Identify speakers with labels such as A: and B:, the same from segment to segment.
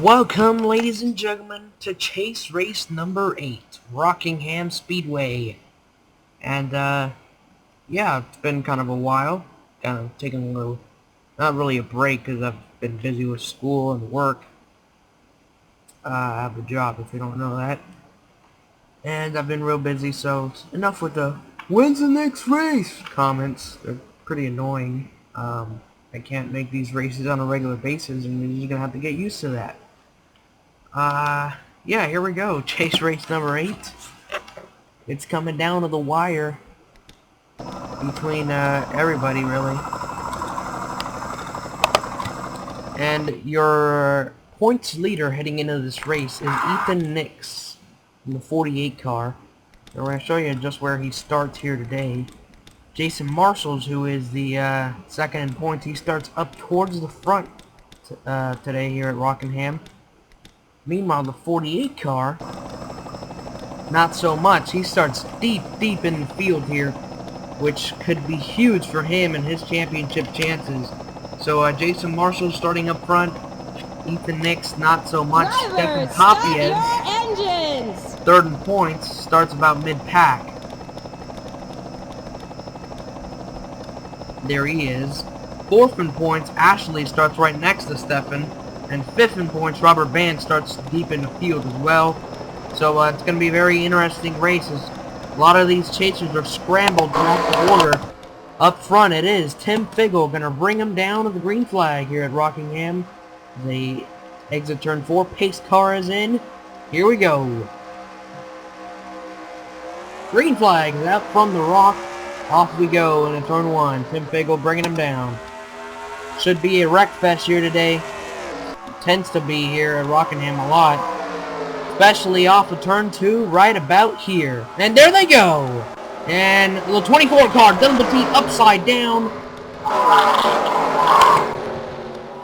A: Welcome, ladies and gentlemen, to chase race number 8, Rockingham Speedway. And, yeah, it's been kind of a while. Kind of taking a little, not really a break, because I've been busy with school and work. I have a job, if you don't know that. And I've been real busy, so enough with the, "When's the next race?" comments. They're pretty annoying. I can't make these races on a regular basis, and you're just gonna have to get used to that. Yeah, here we go. Chase race number 8. It's coming down to the wire between everybody, really. And your points leader heading into this race is Ethan Nix in the 48 car. And we're going to show you just where he starts here today. Jason Marshalls, who is the second in points, he starts up towards the front today here at Rockingham. Meanwhile, the 48 car, not so much. He starts deep in the field here, which could be huge for him and his championship chances. So Jason Marshall starting up front. Ethan Nix, not so much. Stefan Papiez, third in points, starts about mid-pack. There he is. Fourth in points, Ashley starts right next to Stefan. And fifth in points, Robert Band starts deep in the field as well. So it's going to be very interesting races. A lot of these chasers are scrambled throughout the order. Up front it is Tim Figgle going to bring him down to the green flag here at Rockingham. The exit turn 4. Pace car is in. Here we go. Green flag is out from the rock. Off we go into turn 1. Tim Figgle bringing him down. Should be a wreck fest here today. Tends to be here at Rockingham a lot. Especially off of turn 2, right about here. And there they go! And the 24 car, Dylan Petit upside down.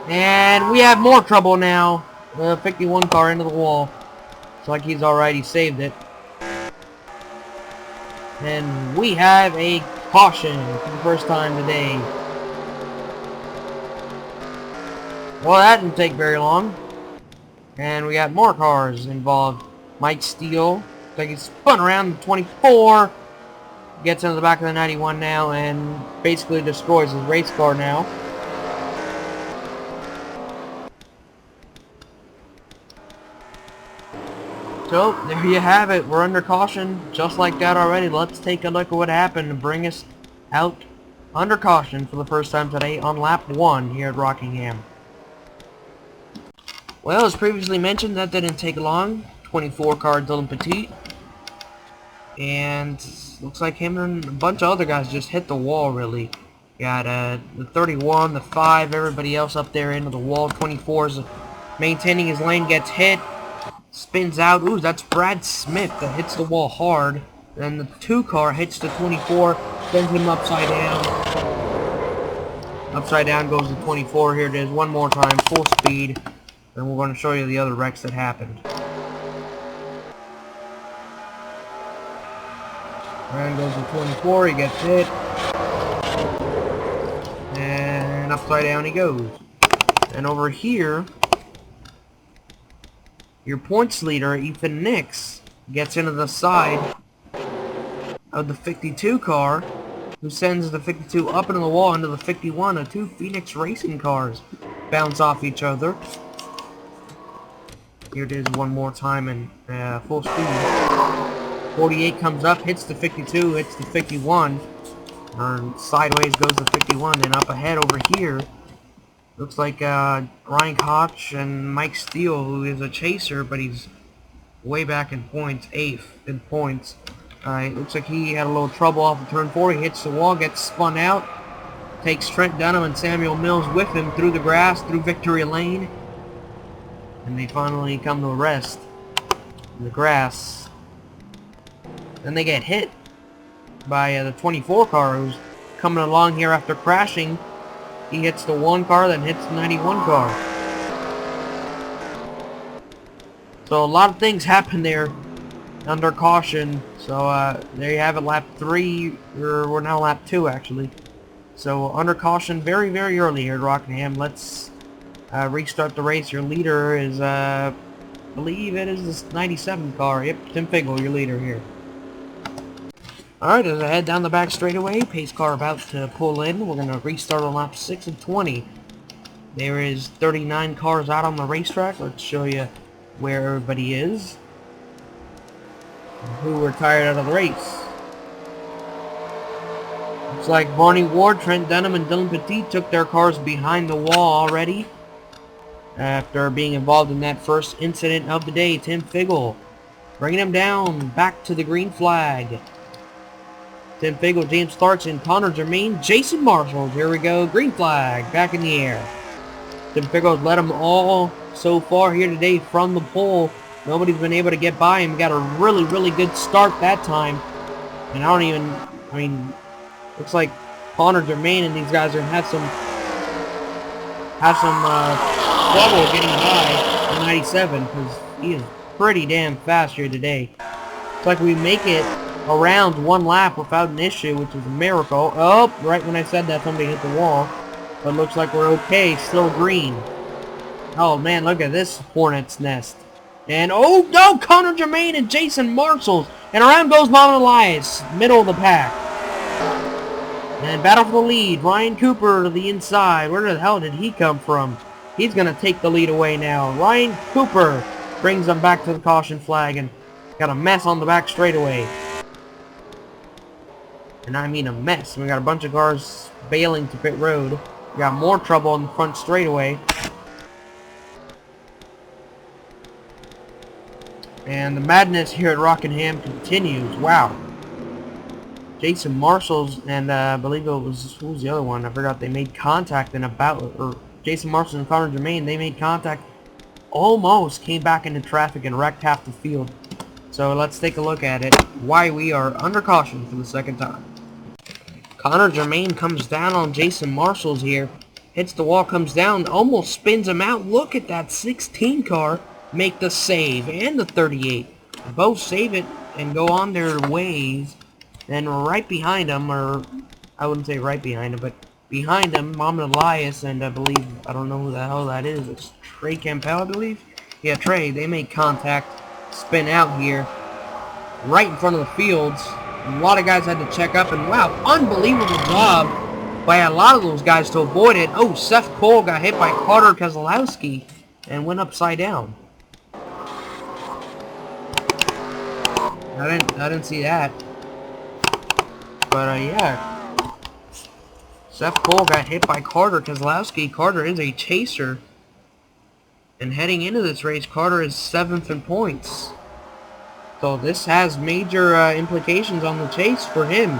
A: And we have more trouble now. The 51 car into the wall. Looks like he's alright, he saved it. And we have a caution for the first time today. Well, that didn't take very long. And we got more cars involved. Mike Steele, looks like he's spun around the 24. Gets into the back of the 91 now and basically destroys his race car now. So, there you have it. We're under caution just like that already. Let's take a look at what happened to bring us out under caution for the first time today on lap 1 here at Rockingham. Well, as previously mentioned, that didn't take long. 24 car Dylan Petit. And looks like him and a bunch of other guys just hit the wall, really. Got the 31, the 5, everybody else up there into the wall. 24's maintaining his lane, gets hit. Spins out. Ooh, that's Brad Smith that hits the wall hard. Then the 2 car hits the 24, sends him upside down. Upside down goes the 24. Here it is one more time, full speed. And we're going to show you the other wrecks that happened. And goes to 24, he gets hit. And upside down he goes. And over here, your points leader, Ethan Nix, gets into the side of the 52 car, who sends the 52 up into the wall into the 51. The 2 Phoenix Racing cars bounce off each other. Here it is one more time in full speed. 48 comes up, hits the 52, hits the 51. And sideways goes the 51. Then up ahead over here, looks like Ryan Koch and Mike Steele, who is a chaser, but he's way back in points, 8th in points. It looks like he had a little trouble off of turn 4. He hits the wall, gets spun out, takes Trent Dunham and Samuel Mills with him through the grass, through Victory Lane. And they finally come to a rest in the grass. Then they get hit by the 24 car, who's coming along here after crashing. He hits the 1 car, then hits the 91 car. So a lot of things happen there under caution. So there you have it, lap 3, or we're now lap 2 actually. So under caution very early here at Rockingham. Let's restart the race. Your leader is, I believe it is this 97 car. Yep, Tim Figgle, your leader here. Alright, as I head down the back straightaway, pace car about to pull in. We're going to restart on lap 6 of 20. There is 39 cars out on the racetrack. Let's show you where everybody is, who retired out of the race. Looks like Barney Ward, Trent Dunham, and Dylan Petit took their cars behind the wall already after being involved in that first incident of the day. Tim Figgle bringing them down back to the green flag. Tim Figgle, James Clarkson, Connor Germain, Jason Marshall. Here we go, green flag back in the air. Tim Figgle led them all so far here today from the pole. Nobody's been able to get by him. Got a really, really good start that time. And I mean, looks like Connor Germain and these guys are have some trouble getting by the 97 because he is pretty damn fast here today. Looks like we make it around one lap without an issue, which is a miracle. Oh, right when I said that, somebody hit the wall. But looks like we're okay, still green. Oh man, look at this hornet's nest. And oh no, Connor Germain and Jason Marshall. And around goes Mama Elias, middle of the pack. And battle for the lead. Ryan Cooper to the inside. Where the hell did he come from? He's going to take the lead away now. Ryan Cooper brings them back to the caution flag and got a mess on the back straightaway. And I mean a mess. We got a bunch of cars bailing to pit road. We got more trouble on the front straightaway. And the madness here at Rockingham continues. Wow. Jason Marshall's and I believe it was, who was the other one? I forgot. They made contact and or Jason Marshall and Connor Germain, they made contact, almost came back into traffic and wrecked half the field. So let's take a look at it, why we are under caution for the second time. Connor Germain comes down on Jason Marshall's here, hits the wall, comes down, almost spins him out. Look at that 16 car make the save, and the 38. Both save it and go on their ways. And right behind them, or I wouldn't say right behind him, but behind him, Mohamed Elias, and I believe, I don't know who the hell that is, it's Trey Campbell, I believe? Yeah, Trey, they make contact, spin out here, right in front of the fields. A lot of guys had to check up, and wow, unbelievable job by a lot of those guys to avoid it. Oh, Seth Cole got hit by Carter Keselowski and went upside down. I didn't see that. But yeah, Seth Cole got hit by Carter Keselowski. Carter is a chaser, and heading into this race, Carter is 7th in points. So this has major implications on the chase for him.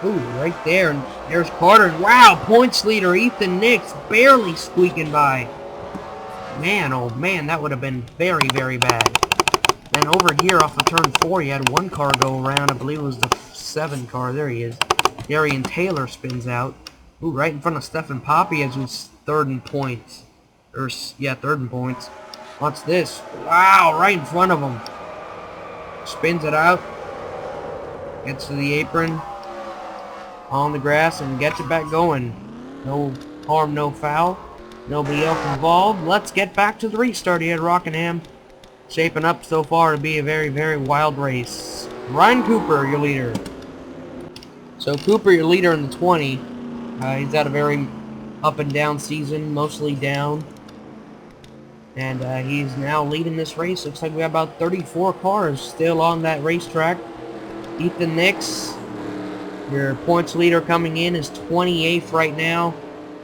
A: Ooh, right there, and there's Carter. Wow, points leader Ethan Nix barely squeaking by. Man, oh man, that would have been very, very bad. And over here off of turn 4, you had one car go around. I believe it was the 7 car. There he is. Darian Taylor spins out. Ooh, right in front of Stephen Papias, who's 3rd in points. Yeah, 3rd in points. What's this? Wow, right in front of him. Spins it out. Gets to the apron. On the grass and gets it back going. No harm, no foul. Nobody else involved. Let's get back to the restart here at Rockingham. Shaping up so far to be a very, very wild race. Ryan Cooper, your leader. So Cooper, your leader in the 20. He's had a very up and down season, mostly down. And he's now leading this race. Looks like we have about 34 cars still on that racetrack. Ethan Nix, your points leader coming in, is 28th right now.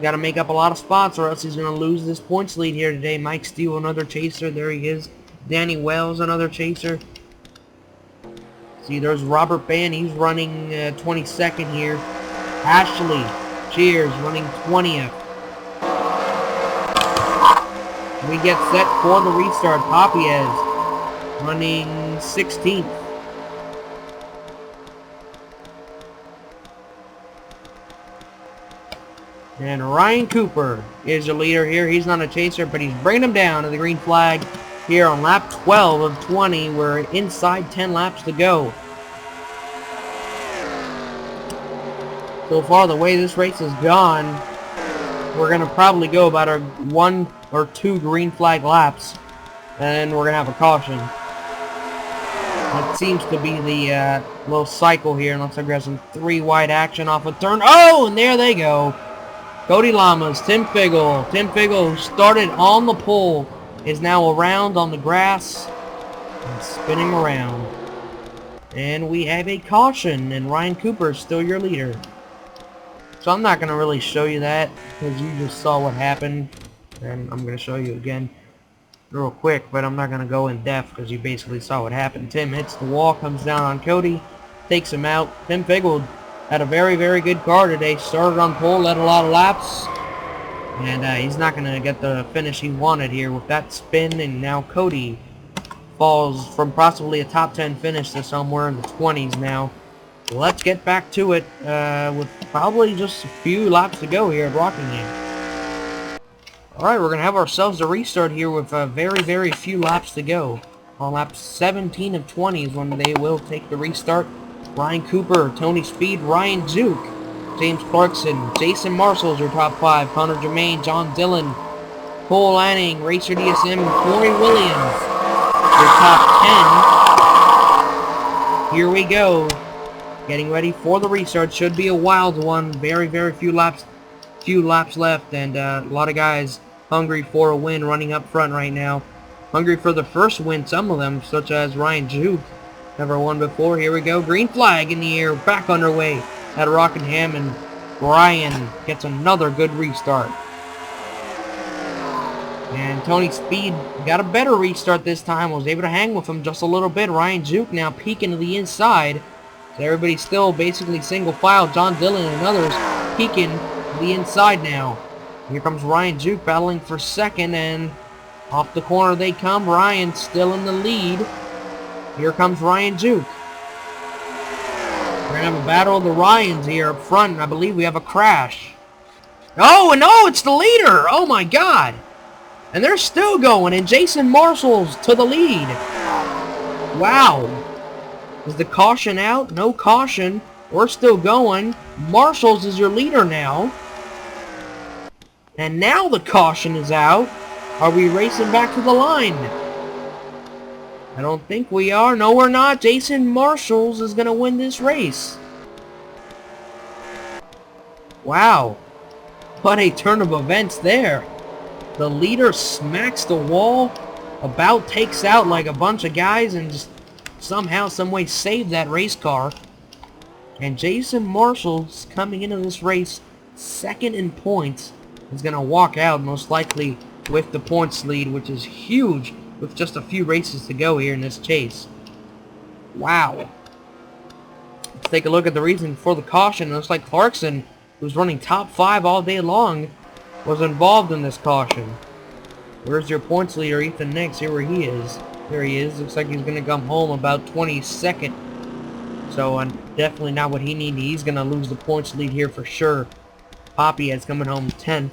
A: Got to make up a lot of spots or else he's going to lose this points lead here today. Mike Steele, another chaser. There he is. Danny Wells, another chaser. See, there's Robert Ban. He's running 22nd here. Ashley Cheers running 20th. We get set for the restart. Papias running 16th. And Ryan Cooper is the leader here. He's not a chaser, but he's bringing them down to the green flag here on lap 12 of 20. We're inside 10 laps to go. So far, the way this race has gone, we're gonna probably go about our 1 or 2 green flag laps, and we're gonna have a caution. That seems to be the little cycle here, unless I grab some 3 wide action off a turn. Oh, and there they go. Cody Lamas, Tim Figgle. Tim Figgle, who started on the pole, is now around on the grass and spinning around. And we have a caution, and Ryan Cooper is still your leader. So I'm not going to really show you that, because you just saw what happened. And I'm going to show you again real quick, but I'm not going to go in depth, because you basically saw what happened. Tim hits the wall, comes down on Cody, takes him out. Tim Figgle had a very, very good car today. Started on pole, led a lot of laps. And he's not going to get the finish he wanted here with that spin. And now Cody falls from possibly a top 10 finish to somewhere in the 20s now. Let's get back to it with probably just a few laps to go here at Rockingham. Alright, we're going to have ourselves a restart here with very, very few laps to go. On lap 17 of 20 is when they will take the restart. Ryan Cooper, Tony Speed, Ryan Duke, James Clarkson, Jason Marshall's your top 5, Connor Germain, John Dillon, Cole Lanning, Racer DSM, Corey Williams, your top 10. Here we go. Getting ready for the restart. Should be a wild one. Very, very few laps left, and a lot of guys hungry for a win running up front right now. Hungry for the first win, some of them, such as Ryan Duke. Never won before. Here we go. Green flag in the air. Back underway at Rockingham, and Brian gets another good restart. And Tony Speed got a better restart this time. Was able to hang with him just a little bit. Ryan Duke now peeking to the inside. So everybody's still basically single file. John Dillon and others peeking to the inside now. Here comes Ryan Duke battling for second, and off the corner they come. Ryan still in the lead. Here comes Ryan Duke. We're going to have a battle of the Ryans here up front, and I believe we have a crash. Oh, and no, it's the leader! Oh my god! And they're still going, and Jason Marshall's to the lead. Wow. Is the caution out? No caution. We're still going. Marshall's is your leader now. And now the caution is out. Are we racing back to the line? I don't think we are. No, we're not. Jason Marshall's is going to win this race. Wow. What a turn of events there. The leader smacks the wall, about takes out like a bunch of guys, and just somehow, someway saved that race car. And Jason Marshall's coming into this race second in points. Is going to walk out most likely with the points lead, which is huge with just a few races to go here in this chase. Wow. Let's take a look at the reason for the caution. It looks like Clarkson, who's running top 5 all day long, was involved in this caution. Where's your points leader, Ethan Nix? Here where he is. There he is. Looks like he's going to come home about 22nd. So definitely not what he needs. He's going to lose the points lead here for sure. Poppy is coming home 10th.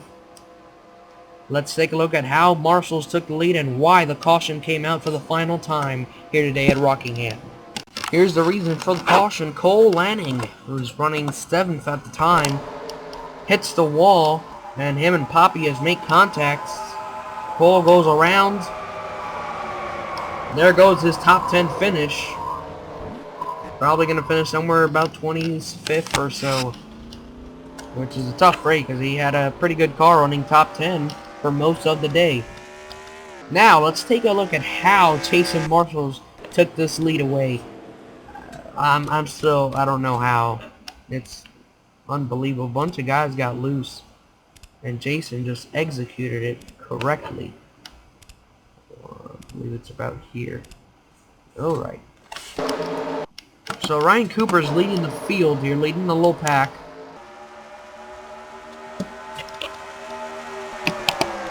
A: Let's take a look at how Marshall's took the lead and why the caution came out for the final time here today at Rockingham. Here's the reason for the caution. Cole Lanning, who's running 7th at the time, hits the wall, and him and Poppy has make contacts. Cole goes around. There goes his top 10 finish. Probably going to finish somewhere about 25th or so, which is a tough break because he had a pretty good car running top 10 for most of the day. Now, let's take a look at how Jason Marshall took this lead away. I don't know how. It's unbelievable. A bunch of guys got loose, and Jason just executed it correctly. I believe it's about here. Alright. So Ryan Cooper's leading the field here, leading the little pack.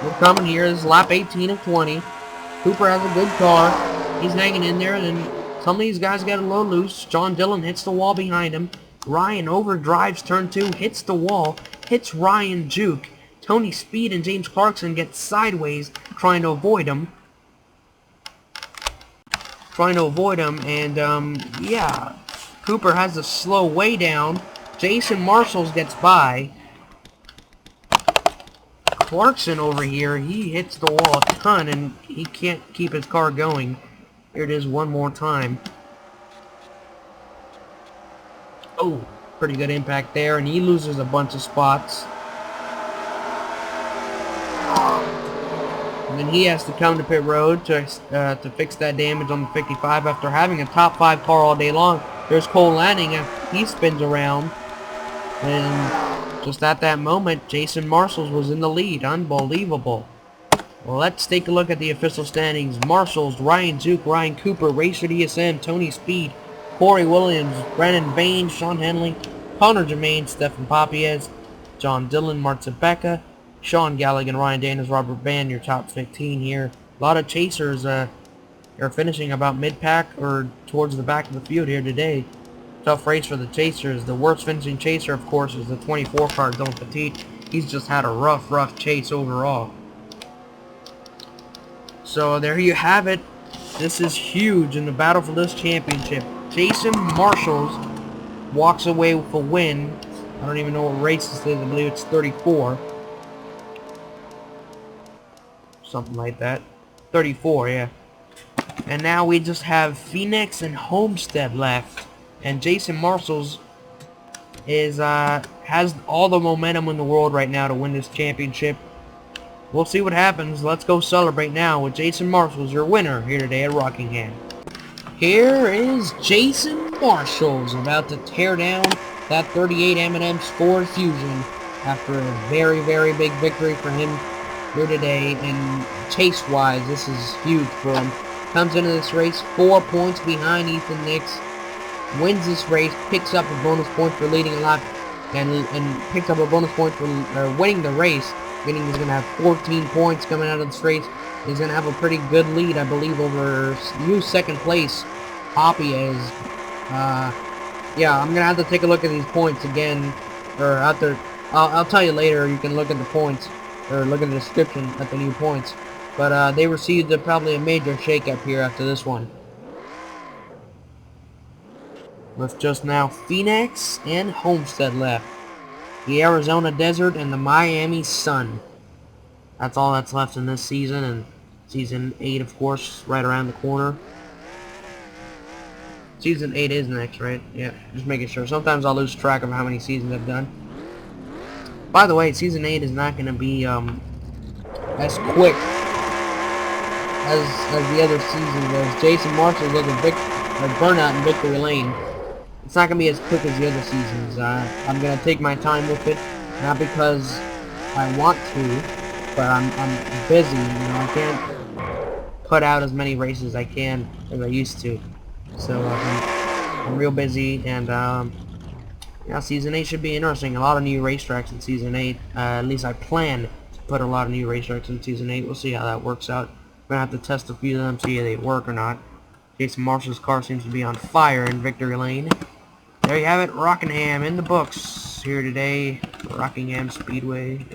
A: We're coming here. This is lap 18 of 20. Cooper has a good car. He's hanging in there, and then some of these guys got a little loose. John Dillon hits the wall behind him. Ryan overdrives turn 2, hits the wall, hits Ryan Duke. Tony Speed and James Clarkson get sideways, trying to avoid him. And yeah, Cooper has to slow way down. Jason Marshall gets by. Clarkson over here, he hits the wall a ton and he can't keep his car going. Here it is one more time. Oh, pretty good impact there, and he loses a bunch of spots. And then he has to come to pit road to fix that damage on the 55 after having a top 5 car all day long. There's Cole Lanning, and he spins around. And just at that moment, Jason Marshall was in the lead. Unbelievable. Well, let's take a look at the official standings. Marshalls, Ryan Zook, Ryan Cooper, Racer DSM, Tony Speed, Corey Williams, Brandon Bain, Sean Henley, Connor Germain, Stefan Papiez, John Dillon, Mart Zebecca, Sean Galligan, Ryan Daniels, Robert Van, your top 15 here. A lot of chasers are finishing about mid-pack or towards the back of the field here today. Tough race for the chasers. The worst finishing chaser, of course, is the 24 car, Don Petit. He's just had a rough chase overall. So there you have it. This is huge in the battle for this championship. Jason Marshall walks away with a win. I don't even know what race this is. I believe it's 34. Something like that. 34, yeah. And now we just have Phoenix and Homestead left. And Jason Marshall has all the momentum in the world right now to win this championship. We'll see what happens. Let's go celebrate now with Jason Marshall, your winner here today at Rockingham. Here is Jason Marshall about to tear down that 38 M&M Ford Fusion after a very big victory for him here today. And chase-wise, this is huge for him. Comes into this race 4 points behind Ethan Nix. Wins this race, picks up a bonus point for leading a lap, and picks up a bonus point for winning the race. Meaning he's going to have 14 points coming out of this race. He's going to have a pretty good lead, I believe, over new second place, Poppy is. Yeah, I'm going to have to take a look at these points again, or out there. I'll tell you later. You can look at the points, or look at the description at the new points. But they received probably a major shakeup here after this one. With just now Phoenix and Homestead left. The Arizona Desert and the Miami Sun. That's all that's left in this season, and Season 8, of course, right around the corner. Season 8 is next, right? Yeah, just making sure. Sometimes I'll lose track of how many seasons I've done. By the way, Season 8 is not going to be as quick as the other seasons. As Jason Marshall was a burnout in Victory Lane. It's not going to be as quick as the other seasons. I'm going to take my time with it, not because I want to, but I'm busy. You know, I can't put out as many races as I can as I used to. So I'm real busy, and yeah, Season 8 should be interesting. A lot of new racetracks in Season 8. At least I plan to put a lot of new racetracks in Season 8. We'll see how that works out. I'm going to have to test a few of them, see if they work or not. Jason Marshall's car seems to be on fire in Victory Lane. There you have it, Rockingham in the books here today. Rockingham Speedway.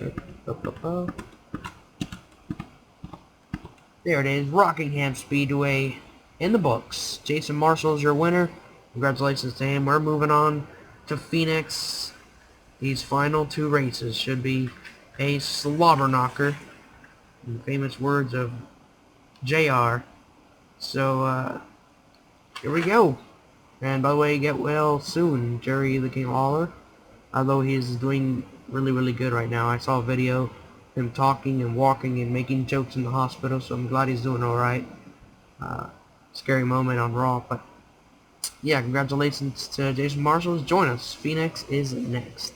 A: There it is, Rockingham Speedway in the books. Jason Marshall's your winner. Congratulations to him. We're moving on to Phoenix. These final 2 races should be a slobber knocker, in the famous words of JR. So, here we go. And by the way, get well soon, Jerry the King Lawler. Although he's doing really good right now. I saw a video of him talking and walking and making jokes in the hospital, so I'm glad he's doing alright. Scary moment on Raw, but yeah, congratulations to Jason Marshall. Join us. Phoenix is next.